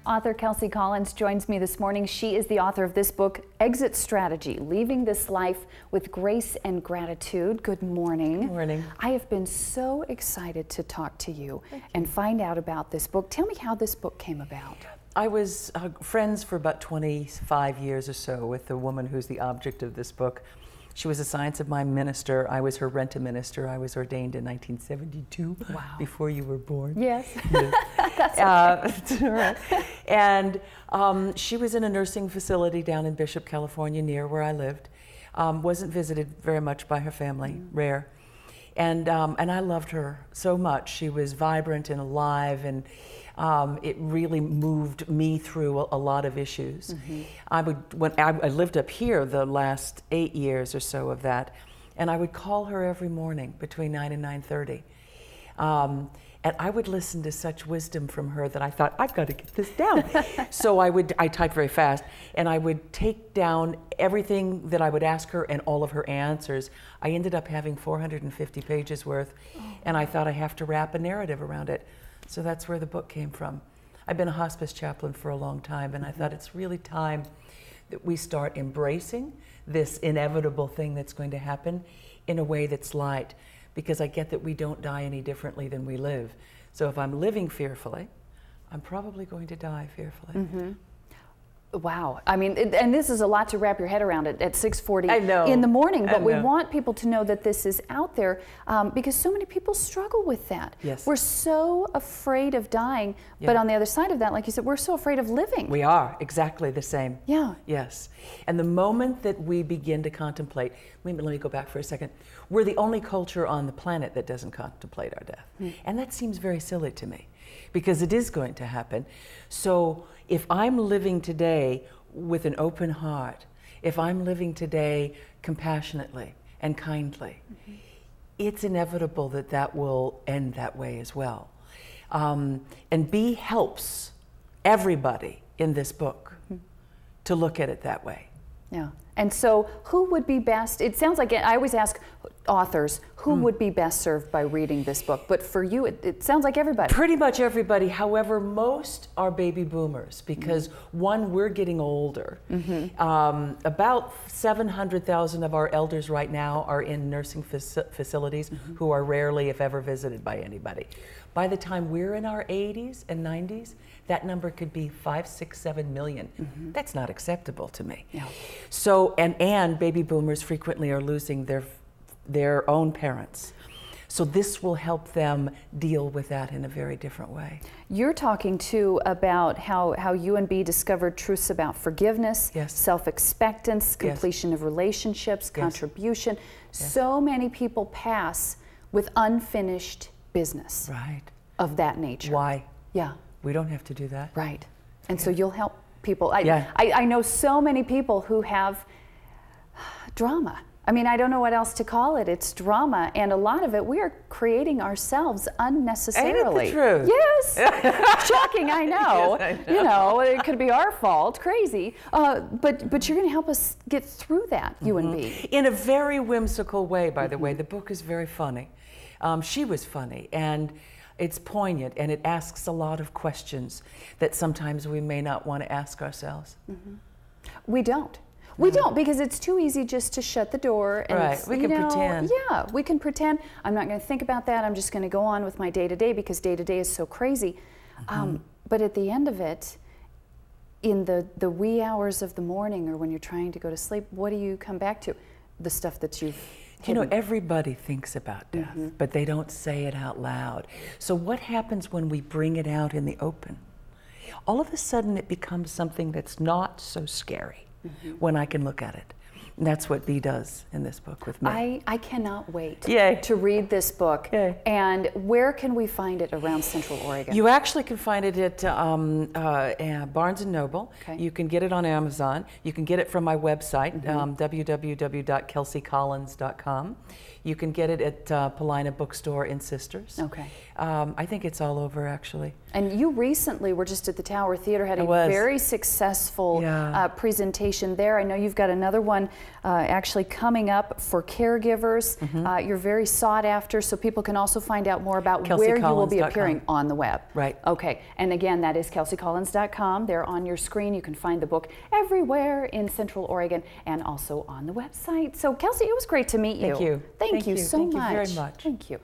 Author Kelsey Collins joins me this morning. She is the author of this book, Exit Strategy, Leaving This Life with Grace and Gratitude. Good morning. Good morning. I have been so excited to talk to you and find out about this book. Tell me how this book came about. I was friends for about 25 years or so with the woman who's the object of this book. She was a Science of Mind minister. I was her Renta minister. I was ordained in 1972, wow, before you were born. Yes. That's okay. Right. And she was in a nursing facility down in Bishop, California, near where I lived. Wasn't visited very much by her family, rare. And I loved her so much. She was vibrant and alive, and it really moved me through a lot of issues. When I lived up here the last 8 years or so of that, and I would call her every morning between 9 and 9:30. And I would listen to such wisdom from her that I thought, I've got to get this down. So I typed very fast, and I would take down everything that I would ask her and all of her answers. I ended up having 450 pages worth, and I thought I have to wrap a narrative around it. So that's where the book came from. I've been a hospice chaplain for a long time, and I thought it's really time that we start embracing this inevitable thing that's going to happen in a way that's light. Because I get that we don't die any differently than we live. So if I'm living fearfully, I'm probably going to die fearfully. Wow. I mean, and this is a lot to wrap your head around at 6:40 in the morning, but we want people to know that this is out there because so many people struggle with that. Yes. We're so afraid of dying, but on the other side of that, like you said, we're so afraid of living. We are exactly the same. Yeah. Yes. And the moment that we begin to contemplate, let me go back for a second. We're the only culture on the planet that doesn't contemplate our death. And that seems very silly to me because it is going to happen. So if I'm living today with an open heart, if I'm living today compassionately and kindly, it's inevitable that that will end that way as well. And B helps everybody in this book to look at it that way. Yeah. And so who would be best, it sounds like, I always ask authors, who would be best served by reading this book? But for you, it sounds like everybody. Pretty much everybody. However, most are baby boomers because one, we're getting older. About 700,000 of our elders right now are in nursing facilities who are rarely, if ever, visited by anybody. By the time we're in our 80s and 90s, that number could be 5, 6, 7 million. That's not acceptable to me. Yeah. So, and baby boomers frequently are losing their own parents. So this will help them deal with that in a very different way. You're talking too about how you and B discovered truths about forgiveness, self-expectance, completion of relationships, contribution. So many people pass with unfinished business of that nature. Why? Yeah. We don't have to do that. Right. And so you'll help people. I know so many people who have drama. I mean, I don't know what else to call it. It's drama, and a lot of it we are creating ourselves unnecessarily. Ain't it the truth? Yes. Shocking, I know. Yes, I know. You know, it could be our fault. Crazy. But you're going to help us get through that, you and B. In a very whimsical way, by the way. The book is very funny. She was funny, and it's poignant, and it asks a lot of questions that sometimes we may not want to ask ourselves. We don't. We don't, because it's too easy just to shut the door and we can pretend. Yeah, we can pretend. I'm not going to think about that. I'm just going to go on with my day-to-day because day-to-day is so crazy. But at the end of it, in the wee hours of the morning or when you're trying to go to sleep, what do you come back to? The stuff that you've hidden. You know, everybody thinks about death, but they don't say it out loud. So what happens when we bring it out in the open? All of a sudden it becomes something that's not so scary. When I can look at it. And that's what B does in this book with me. I cannot wait Yay. to read this book. Yay. And where can we find it around Central Oregon? You actually can find it at Barnes & Noble. You can get it on Amazon. You can get it from my website, www.kelseycollins.com. You can get it at Paulina Bookstore in Sisters. I think it's all over, actually. And you recently were just at the Tower Theater, had a very successful presentation there. I know you've got another one actually coming up for caregivers. You're very sought after, so people can also find out more about where you will be appearing on the web. Right. Okay, and again, that is kelseycollins.com. There on your screen, you can find the book everywhere in Central Oregon and also on the website. So Kelsey, it was great to meet you. Thank you. Thank you so much. Thank you very much. Thank you.